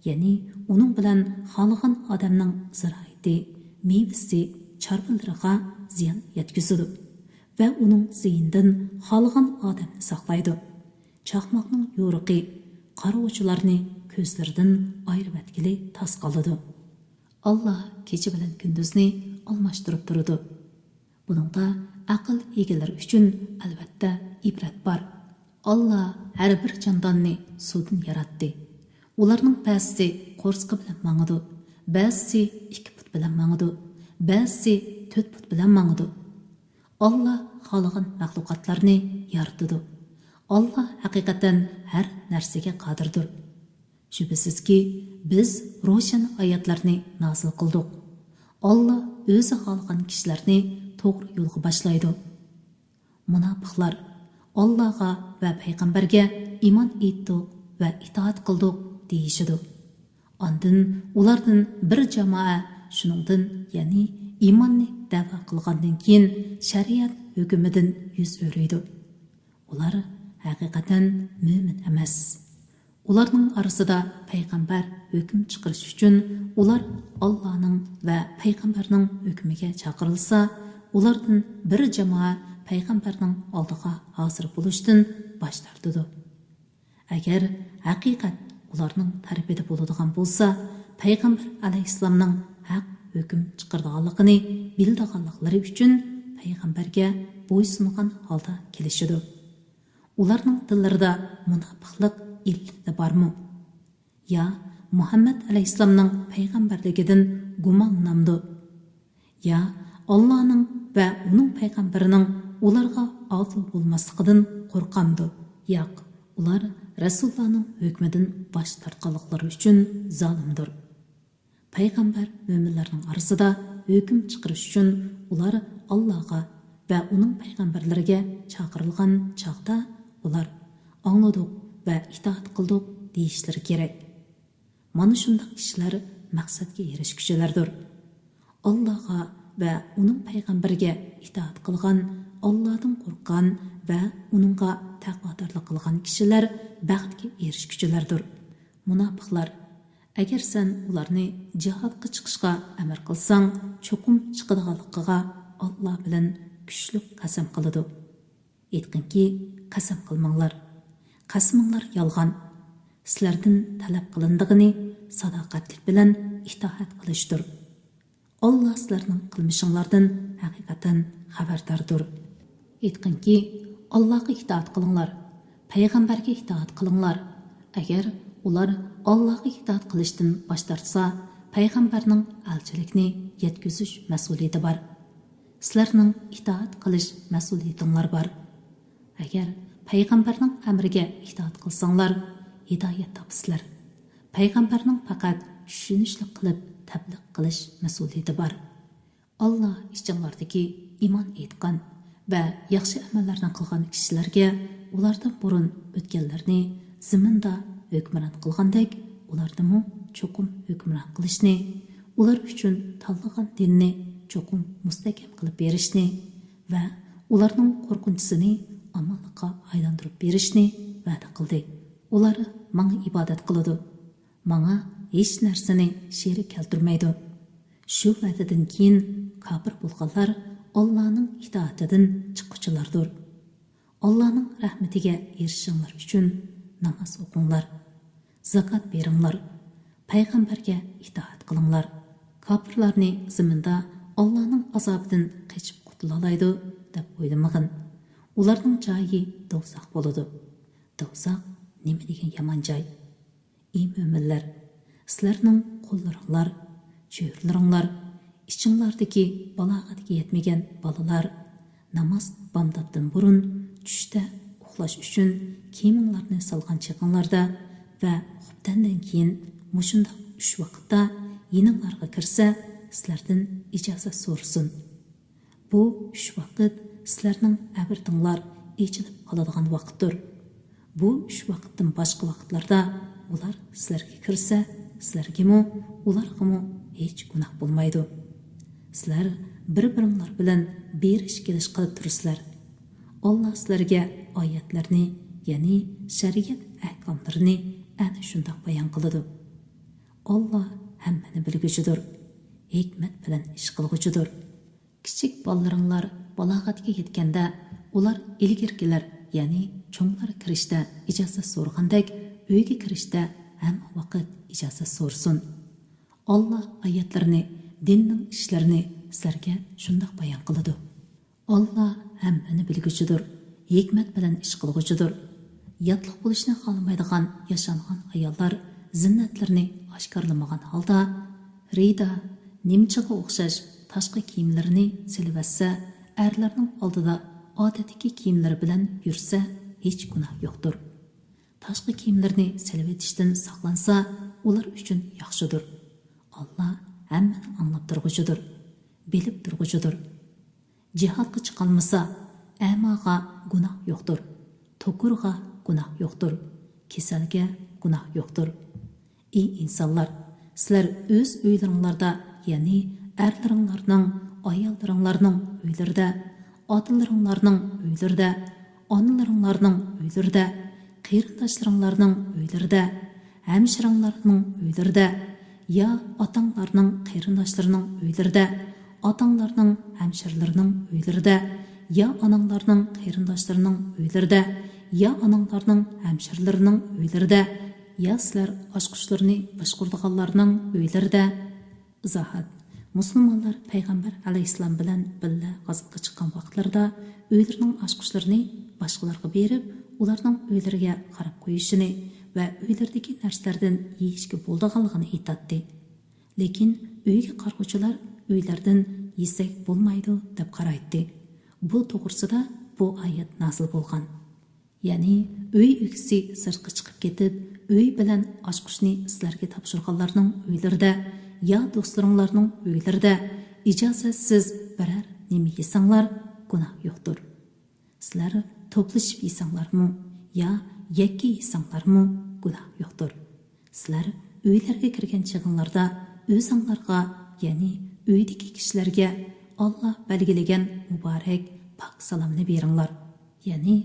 Ya'ni uning bilan xohlagan odamning ziroati, mevasi, chorvalariga ziyon yetkazadi va uning ziynidan xalqan odamni saqlaydi. Chaqmoqning yo'riqi qarovchilarni ko'zlaridan ayirib etkili tas qoladi. Allah kecha bilan kunduzni almashtirib turadi. Buningda aql egalari uchun albatta ibrat bor. Allah har bir jondonni suvdan yaratdi. Ularning ba'zisi qo'rsqi bilan mangadi, ba'zisi 2 put bilan mangadi, ba'zisi 4 put bilan mangadi. Allah xalqan maxluqotlarni yaratdi. Allah haqiqatan har narsaga qodirdir. Shubhasizki, biz ro'shan oyatlarni nozil qildik. Allah o'zi xalqan kishilarni to'g'ri yo'lga boshlaydi. Munofiqlar Allohga va payg'ambarga iymon etdik va itoat qildik deyishidi. Ondan ulardan bir jamoa shuningdan, ya'ni iymonni da'vo qilgandan keyin shariat hukmidan yuz o'raydi. Ular haqiqatan mo'min emas. Ularning orasida payg'ambar hukm chiqarish uchun ular Allohning va payg'ambarning hukmiga chaqirilsa, ulardan bir jamoa payg'ambarning oldiga hozir bo'lishdan bosh tortadi. Agar haqiqat ularning tarafida bo'ladigan bo'lsa, payg'ambar alayhissalomning haq hukm chiqarganligini bildiganliklari uchun payg'ambarga bo'ysungan holda kelishidi. Ularning dillarida munofiqlik illati bormi? Ya Muhammad alayhissalomning payg'ambarligidan gumonlanamdi? Ya Allohning va uning payg'ambarining ularga odil bo'lmasligidan qo'rqamdi? Yo'q, ular Rasulullohning hukmidan bosh tortganliklari uchun zolimdir. Payg'ambar mo'minlarning orasida hukm chiqarish uchun ular Allohga va uning payg'ambarlariga chaqirilgan chaqda ular angladik va itoat qildik deyishlari kerak. Mana shunday kishilar maqsadga erishguchilardir. Allohga va uning payg'ambariga itoat qilgan, Allohdan qo'rqqan va uningga taqvodorlik qilgan kishilar baxtga erishguchilardir. Munofiqlar, agar sen ularni jihodga chiqishga amr qilsang, cho'qim chiqadiganligiga Alloh bilan kuchli qasam qiladi. Aytqinki, qasam qilmanglar. Qasminglar yolg'on. Sizlardan talab qilindigini sadoqatlik bilan itoat qilishdir. Allah sizlarning qilmishinglardan haqiqatan xabardordir. Aytqinki, Allohga itoat qilinglar, payg'ambarga itoat qilinglar. Agar ular Allohga itoat qilishdan bosh tortsa, payg'ambarning elchilikni yetkazish mas'uliyati bor. Sizlarning itoat qilish mas'uliyatinglar bor. Agar payg'ambarning amriga itoat qilsanglar, hidoyat topasizlar. Payg'ambarning faqat tushunishli qilib tabliq qilish mas'uliyati bor. Allah ichinglardagi iymon etgan va yaxshi amallarni qilgan kishilarga ulardan burun o'tganlarni zaminda hukmron qilgandek, ularni cho'qim hukmron qilishni, ular uchun tanlagan dinni cho'qim mustahkam qilib berishni va ularning qo'rqinchisini amalga aylantirib berishni va'da qildi. Ular menga ibodat qiladi, menga hech narsani sherik keltirmaydi. Shu va'dadan keyin kafir bo'lganlar Allohning itoatidan chiquvchilardir. Allohning rahmatiga erishinglar uchun namoz o'qinglar, zakot beringlar, payg'ambarga itoat qilinglar. Kafirlarni zaminda Allohning azobidan qochib qutula oladi deb o'ylamagin. Ularning joyi do'zax bo'ladi. Do'zax nima degan yomon joy? Ey mo'minlar, sizlarning qo'llaringlar, cho'rlaringlar, ichinglardagi balog'atga yetmagan bolalar namoz bomdoddan burun tushda uxlash uchun kiyiminglarni solgan chaqinglarda va xubdandan keyin mushunda 3 vaqtda yininglarga kirsa, sizlardan ijozat so'rasin. Bu 3 vaqt sizlarning abritinglar echilib qoladigan vaqtdir. Bu 3 vaqtdan boshqa vaqtlarda ular sizlarga kirsa, sizlarga ularga hech gunoh bo'lmaydi. Sizlar bir-biringlar bilan berish kelish qilib turibsizlar. Alloh sizlarga oyatlarni, ya'ni shariat ahkomlarini ana shunday bayon qiladi. Alloh hammani bilguchidir, hikmat bilan ish qilguchidir. Kichik bolalaringlar balog'atga yetganda, ular ilgirkilar, ya'ni cho'nglar kirishda ijozat so'ragandek, uyga kirishda hamma vaqt ijozat so'rsin. Alloh oyatlarini, dinning ishlarini sizlarga shundoq bayon qiladi. Alloh hammani bilguchidir, hikmat bilan ish qilguchidir. Yotliq bo'lishni xohlamaydigan yashangan ayollar zinnatlarini oshkorlamagan holda rida, nimchaga o'xshash tashqi kiyimlarini silvatsa, erlarning oldida odatdagi kiyimlari bilan yursa hech gunoh yo'qdir. Tashqi kiyimlarini silvatishdan saqlansa, ular uchun yaxshidir. Alloh hammani anglab turguchidir, bilib turguchidir. Jihodga chiqolmasa, amaga gunoh yo'qdir. To'kurga gunoh yo'qdir. Kasalga gunoh yo'qdir. Ey insonlar, sizlar o'z uylaringlarda, ya'ni erlaringlarning, ayollaringlarning uylarida, otalaringlarning uylarida, onalaringlarning uylarida, qarindoshlaringlarning uylarida, hamshiranglarning uylarida, ya otanglarning qarindoshlarining uylarida, otanglarning hamshirlarining uylarida, ya onanglarning qarindoshlarining uylarida, ya onanglarning hamshirlarining uylarida, ya sizlar oshqushlarni boshqurdiganlarning uylarida. Izohat: musulmonlar payg'ambar alayhissalom bilan birga g'azotga chiqqan vaqtlarda uylarining oshqushlarini boshqalarga berib, ularning uylariga qarab qo'yishini va uylardagi narsalardan yeyishga bo'ldiganligini aytadi. Lekin uyga qarg'uvchilar uylardan yesak bo'lmaydi deb qaraydi. Bu to'g'risida bu oyat nozil bo'lgan. Ya'ni uy egasi sirtqa chiqib ketib, uy bilan oshqushni sizlarga topshirganlarning uylarida, ya do'stlaringlarning uylarida ijozatsiz biror nima yesanglar gunoh yo'qdir. Sizlar to'plashib yesanglarmi, ya yakka yesanglarmi gunoh yo'qdir. Sizlar uylarga kirgan chig'inlarda o'zinglarga, ya'ni uydagi kishilarga Alloh belgilagan muborak pok salomni beringlar. Ya'ni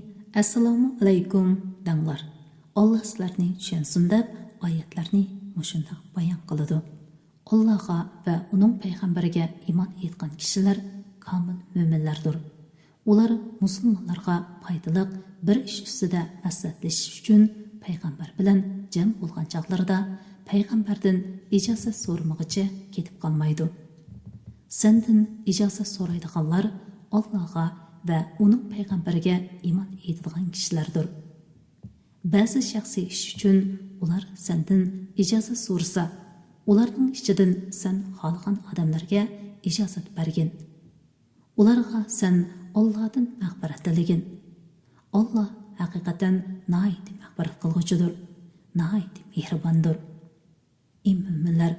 assalomu alaykum danglar. Alloh sizlarni tushunsin deb oyatlarni mushundoq bayon qiladi. Allohga va uning payg'ambariga iymon etgan kishilar komil mo'minlardir. Ular musulmonlarga foydali bir ish ustida nasihatlashish uchun payg'ambar bilan jam bo'lgan chaqlarida payg'ambardan ijozat so'ramagicha ketib qolmaydi. Sendan ijozat so'raydiganlar Allohga va uning payg'ambariga iymon etadigan kishilardir. Ba'zi shaxsiy ish uchun ular sendan ijozat so'rasa, ularning ichidan sen xohlagan odamlarga ijozat bergin. Ularga sen Allohdan mag'firat tilegin. Alloh haqiqatan nihoyat mag'firat qilguvchidir, nihoyat mehribondir. Ey mo'minlar,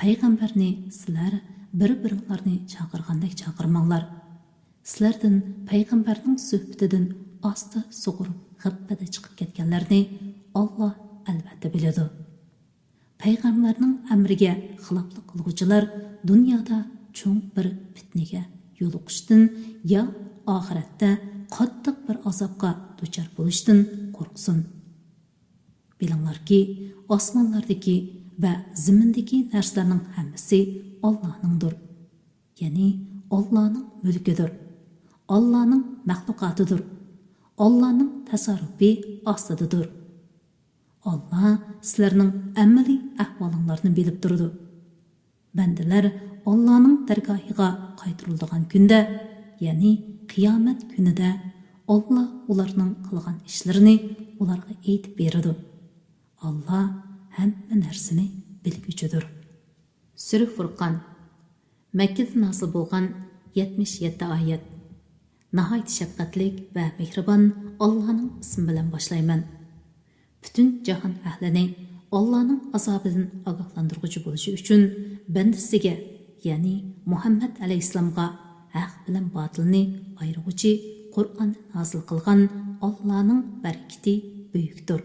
payg'ambarni sizlar bir-biringlarni chaqirgandek chaqirmanglar. Sizlardan payg'ambarning suhbatidan asta sug'urib g'ibpada chiqib ketganlarni Alloh albatta biladi. Payg'ambarning amriga xiloflik qiluvchilar dunyoda cho'ng bir fitnaga yo'liqishdan ya oxiratda qattiq bir azobga duchor bo'lishdan qo'rqsin. Bilinglarki, osmonlardagi va zimindagi narsalarning hammasi Allohningdir. Ya'ni Allohning mulkidir. Allohning maxluqotidir. Allohning tasarrufi ostidadir. Alloh sizlarning amaliy ahvolinglarni bilib turadi. Bandalar Allohning dargohiga qaytariladigan kunda, ya'ni qiyomat kunida Alloh ularning qilgan ishlarini ularga aytib beradi. Alloh hamma narsani bilguchidir. Sura Furqon Makkada nozil bo'lgan 77 oyat. Nihoyat shafqatlik va mehribon Allohning ismi bilan boshlayman. Butun jahon ahlini Allohning azobidan ogohlantiruvchi bo'lishi uchun bandasiga, ya'ni Muhammad alayhisalomga haq bilan botilni ayiruvchi Qur'on nozil qilgan Allohning barakati buyukdir.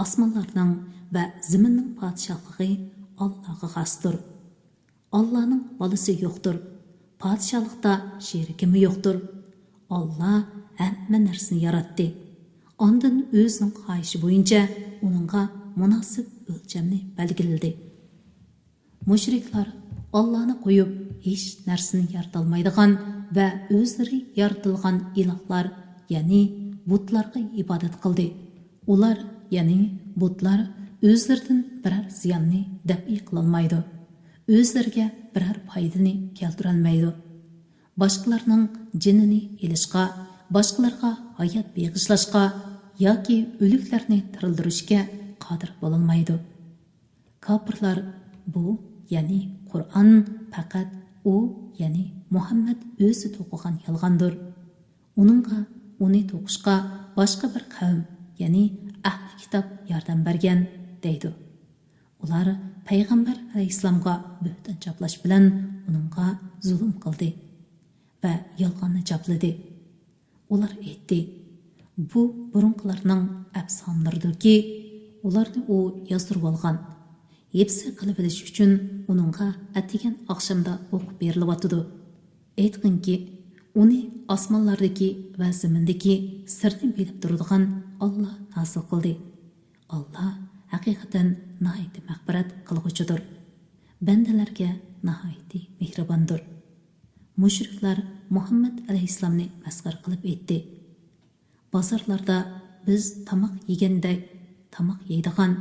Osmonlarning va zaminning podshohligi Allohga xosdir. Allohning bolasi yo'qdir. Podshohlikda sherikimi yo'qdir. Alloh hamma narsani yaratdi. Ondan o'zining xohishi bo'yicha uningga munosib o'lchamni belgiladi. Mushriklar Allah'ını qoyub hech narsani yaratolmaydigan va o'zlari yaratilgan ilohlar, ya'ni butlarga ibodat qildi. Ular, ya'ni butlar o'zlaridan biror ziyonni dafi qilolmaydi. O'zlariga biror foydani keltirolmaydi. Boshqalarning jinini ilishqa, boshqalarga hayot beg'ishlashqa yoki o'liklarni tirildirishga qodir bo'lolmaydi. Kofirlar bu, ya'ni Qur'on faqat u, ya'ni Muhammad o'zi to'qigan yolg'ondir. Uni to'qishqa boshqa bir qavm, ya'ni ahli kitob yordam bergan deydi. Ular payg'ambar alayhissalomga bo'hton chaplash bilan uningga zulm qildi va yolg'onni chapladi. Ular aytdi, bu burunqilarning afsonalaridirki, ularni u yozdirib olgan. Hepsi qilib bilish uchun uningga atigan oqshomda o'qib berilyotdi. Aytqinki, uni osmonlardagi va zamindagi sirni bilib turadigan Alloh hosil qildi. Alloh haqiqatan nihoyatda mag'firat qilg'uchidir. Bandalarga nihoyatda mehribondir. Mushriklar Muhammad alayhissalomni masxar qilib aytdi. Bozorlarda biz tomoq yegandek, tomoq yeydigan,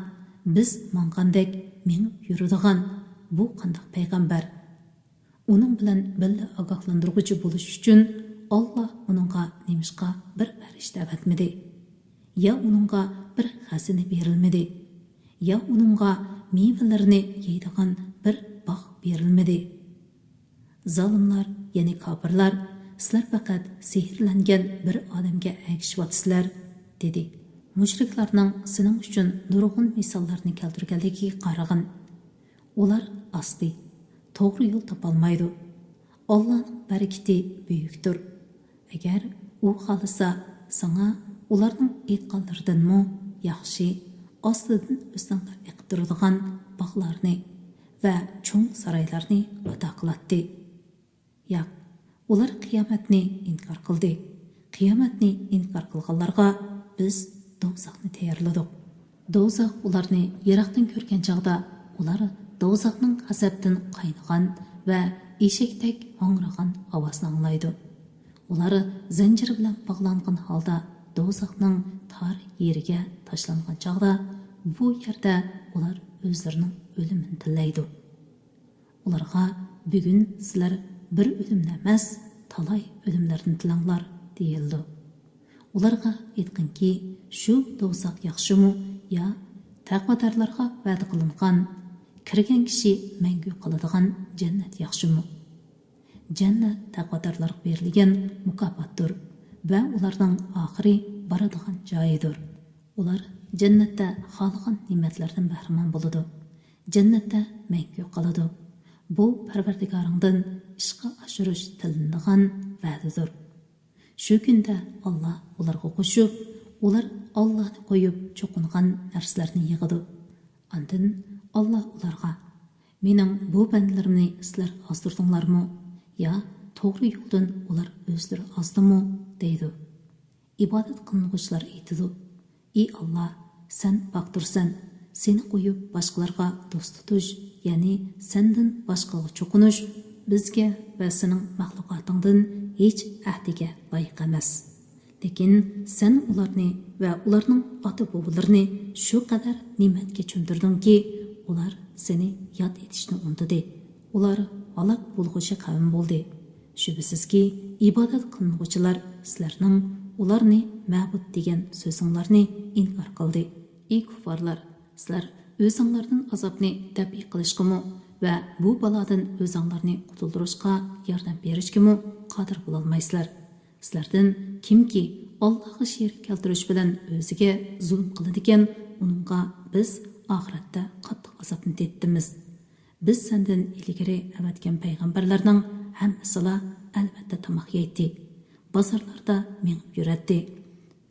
biz mongandek menib yuradigan bu qanday payg'ambar? Uning bilan birga ogohlantiruvchi bo'lish uchun Alloh uningga nemishqa bir farishta avatmidi? Ya uningga bir xazina berilmidi? Ya uningga mevalarini yeydigan bir bog' berilmidi? Zalimlar, ya'ni kofirlar, sizlar faqat sehrlangan bir odamga ergashyapsizlar, dedi. Mushriklarning sening uchun nurg'un misollarni keltirganligiga qarag'in. Ular asli to'g'ri yo'l topolmaydi. Allohning barakati buyukdir. Agar u xohlasa, sana ularning aytganlaridanmi yaxshi ostidan o'sanglar eqib turadigan bog'larni va cho'ng saroylarni ato qiladi. Yo'q, ular qiyomatni inkor qildi. Qiyomatni inkor qilganlarga biz do'zaxni tayyorladik. Do'zax ularni yiroqdan ko'rgan chog'da ular do'zaxning azobdan qaynagan va eshakdek ho'ngragan ovozni anglaydi. Ular zanjir bilan bog'langan holda do'zaxning tor yeriga tashlangan chog'da bu yerda ular o'zlarining o'limini tilaydi. Ularga bugun sizlar bir o'limni emas, talay o'limlarni tilanglar deyildi. Ularga aytqinki, shu do'zax yaxshimi yo taqvodorlarga va'da qilingan kirgan kishi mangu qoladigan jannat yaxshimi? Jannat taqvodorlarga berilgan mukofotdir va ularning oxiri boradigan joyidir. Ular jannatda xohlagan ne'matlardan bahramon bo'ladi. Jannatda mangu qoladi. Bu Parvardigoringdan ishqa oshirish tilinadigan va'dadir. Shu kunda Alloh ularga qo'shib, ular Allohni qo'yib cho'qingan narsalarni yig'adi. Ondan Alloh ularga: "Mening bu bandalarimni sizlar ozdirdinglarmi? Ya to'g'ri yo'ldan ular o'zlari ozdimi?" deydi. Ibodat qiluvchilar aytadi: "Ey Alloh, sen pokdirsan. Seni qo'yib boshqalarga do'st tutish, ya'ni sendan boshqaga cho'qinish bizga va sening maxluqotingdan hech ahdiga loyiq emas. Lekin sen ularni va ularning ota-bobolarini shu qadar ne'matga cho'mtirdingki, ular seni yod etishni unutdi. Ular halok bo'lg'uchi qavm bo'ldi. Shubhisizki, ibodat qiluvchilar sizlarning ularni ma'bud degan so'zinglarni inkor qildi. Ey kuffarlar, sizlar o'zinglarning azobni dafi qilishgami va bu balodan o'zinglarni qutuldirishga yordam berishgami qodir bo'lolmaysizlar. Sizlardan kimki Allohga sherik keltirish bilan o'ziga zulm qiladigan, uningga biz oxiratda qattiq azobni tetdimiz. Biz sendan ilgari avatgan payg'ambarlarning hammasila albatta tamoq yeydi. Bozorlarda menib yuradi.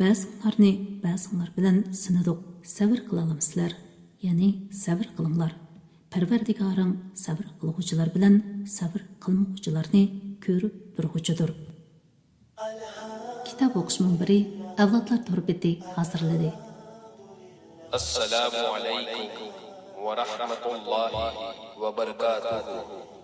Ba'zilarni ba'zilar bilan sinadik. Sabr qilamizlar, ya'ni sabr qilinglar. Parvardigoring sabr qiluvchilar bilan sabr qilmovchilarni ko'rib turg'uchidir. Kitob o'qish munbiri avlodlar to'rbeti hozirladi. Assalomu alaykum va rahmatullohi va barakatuh.